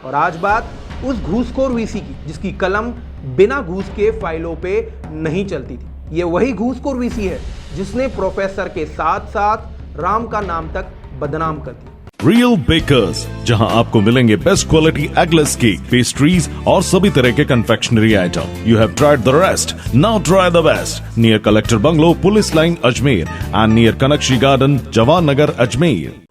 और आज बात उस घूसखोर वीसी की जिसकी कलम बिना घूस के फाइलों पे नहीं चलती थी। ये वही घूसखोर वीसी है जिसने प्रोफेसर के साथ साथ राम का नाम तक बदनाम कर दिया। रियल बेकर्स, जहां आपको मिलेंगे best quality eggless cake, pastries और सभी तरह के confectionery item. You have tried the rest, now try the best. Near collector bungalow, police line, Ajmer and near कनकशी गार्डन, जवान नगर, अजमेर।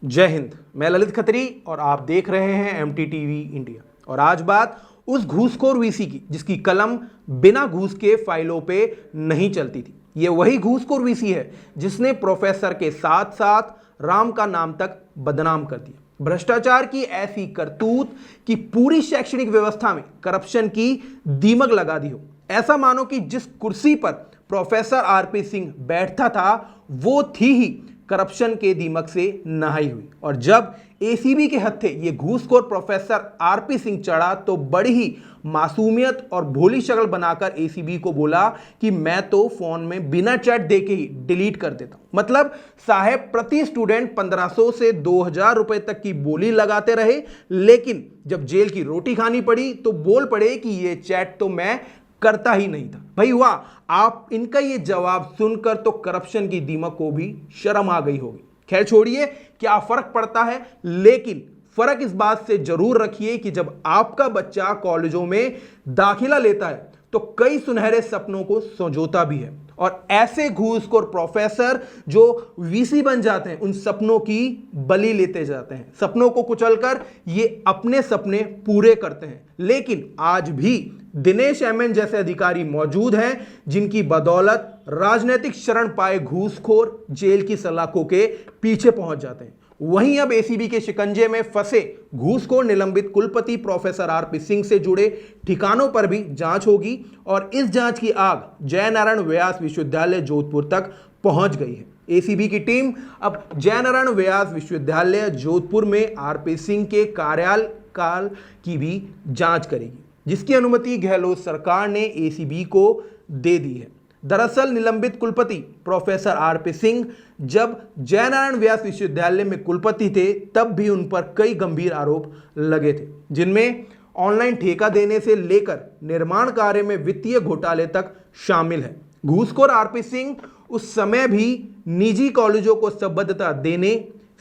जय हिंद, मैं ललित खत्री और आप देख रहे हैं MTTV इंडिया। और आज बात उस घूसखोर वीसी की जिसकी कलम बिना घूस के फाइलों पे नहीं चलती थी। ये वही घूसखोर वीसी है जिसने प्रोफेसर के साथ साथ राम का नाम तक बदनाम कर दिया। भ्रष्टाचार की ऐसी करतूत कि पूरी शैक्षणिक व्यवस्था में करप्शन की दीमक लगा दी हो। ऐसा मानो कि जिस कुर्सी पर प्रोफेसर RP सिंह बैठता था वो थी ही करप्शन के दीमक से नहाई हुई। और जब ACB के हत्थे ये घूसखोर प्रोफेसर RP सिंह चढ़ा तो बड़ी ही मासूमियत और भोली शक्ल बनाकर ACB को बोला कि मैं तो फोन में बिना चैट देके ही डिलीट कर देता हूं। मतलब साहब प्रति स्टूडेंट 1500 से 2000 रुपए तक की बोली लगाते रहे, लेकिन जब जेल की रोटी खानी पड़ी तो बोल पड़े कि ये चैट तो मैं करता ही नहीं था। भाई वाह, आप इनका ये जवाब सुनकर तो करप्शन की दीमक को भी शर्म आ गई होगी। खैर छोड़िए क्या फर्क पड़ता है, लेकिन फर्क इस बात से जरूर रखिए कि जब आपका बच्चा कॉलेजों में दाखिला लेता है तो कई सुनहरे सपनों को संजोता भी है। और ऐसे घूसखोर प्रोफेसर जो वीसी बन जाते हैं उन सपनों की बलि लेते जाते हैं। सपनों को कुचलकर ये अपने सपने पूरे करते हैं। लेकिन आज भी दिनेश MN जैसे अधिकारी मौजूद हैं जिनकी बदौलत राजनीतिक शरण पाए घूसखोर जेल की सलाखों के पीछे पहुंच जाते हैं। वहीं अब ACB के शिकंजे में फंसे घूसखोर निलंबित कुलपति प्रोफेसर RP सिंह से जुड़े ठिकानों पर भी जांच होगी और इस जांच की आग जयनारायण व्यास विश्वविद्यालय जोधपुर तक पहुंच गई है। ACB की टीम अब जयनारायण व्यास विश्वविद्यालय जोधपुर में RP सिंह के कार्यकाल की भी जांच करेगी, जिसकी अनुमति गहलोत सरकार ने ACB को दे दी है। दरअसल निलंबित कुलपति प्रोफेसर RP सिंह जब जयनारायण व्यास विश्वविद्यालय में कुलपति थे तब भी उन पर कई गंभीर आरोप लगे थे, जिनमें ऑनलाइन ठेका देने से लेकर निर्माण कार्य में वित्तीय घोटाले तक शामिल है। घूसखोर RP सिंह उस समय भी निजी कॉलेजों को संबद्धता देने,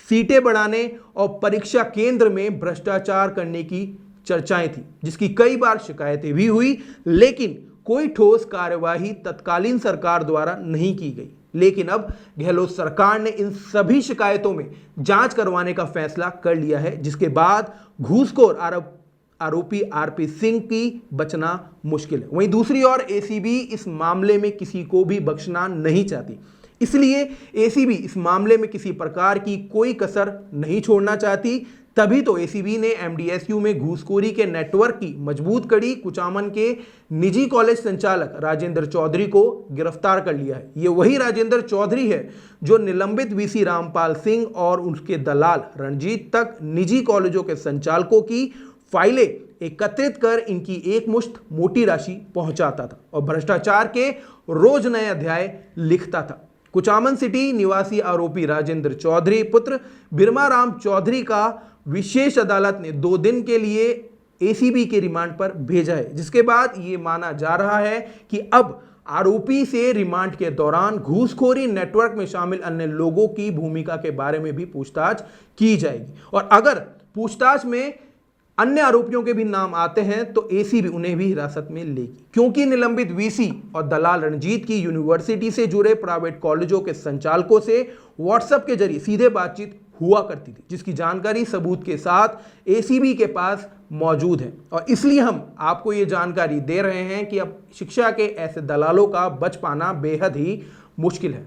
सीटें बढ़ाने और परीक्षा केंद्र में भ्रष्टाचार करने की चर्चाएं थी, जिसकी कई बार शिकायतें भी हुई, लेकिन कोई ठोस कार्यवाही तत्कालीन सरकार द्वारा नहीं की गई। लेकिन अब गहलोत सरकार ने इन सभी शिकायतों में जांच करवाने का फैसला कर लिया है, जिसके बाद घूसखोर आरोपी RP सिंह की बचना मुश्किल है। वहीं दूसरी ओर ACB इस मामले में किसी को भी बख्शना नहीं चाहती, इसलिए ACB इस मामले में किसी प्रकार की कोई कसर नहीं छोड़ना चाहती। तभी तो ACB ने MDSU में घूसखोरी के नेटवर्क की मजबूत कड़ी कुचामन के निजी कॉलेज संचालक राजेंद्र चौधरी को गिरफ्तार कर लिया है। ये वही राजेंद्र चौधरी है जो निलंबित VC रामपाल सिंह और उनके दलाल रणजीत तक निजी कॉलेजों के संचालकों की फाइलें एकत्रित कर इनकी एकमुश्त मोटी राशि पहुंचाता था और भ्रष्टाचार के रोज नए अध्याय लिखता था। कुचामन सिटी निवासी आरोपी राजेंद्र चौधरी पुत्र बिरमा राम चौधरी का विशेष अदालत ने 2 दिन के लिए ACB के रिमांड पर भेजा है, जिसके बाद ये माना जा रहा है कि अब आरोपी से रिमांड के दौरान घूसखोरी नेटवर्क में शामिल अन्य लोगों की भूमिका के बारे में भी पूछताछ की जाएगी। और अगर पूछताछ में अन्य आरोपियों के भी नाम आते हैं तो ACB उन्हें भी हिरासत में लेगी, क्योंकि निलंबित VC और दलाल रणजीत की यूनिवर्सिटी से जुड़े प्राइवेट कॉलेजों के संचालकों से WhatsApp के जरिए सीधे बातचीत हुआ करती थी, जिसकी जानकारी सबूत के साथ ACB के पास मौजूद है। और इसलिए हम आपको ये जानकारी दे रहे हैं कि अब शिक्षा के ऐसे दलालों का बच पाना बेहद ही मुश्किल है।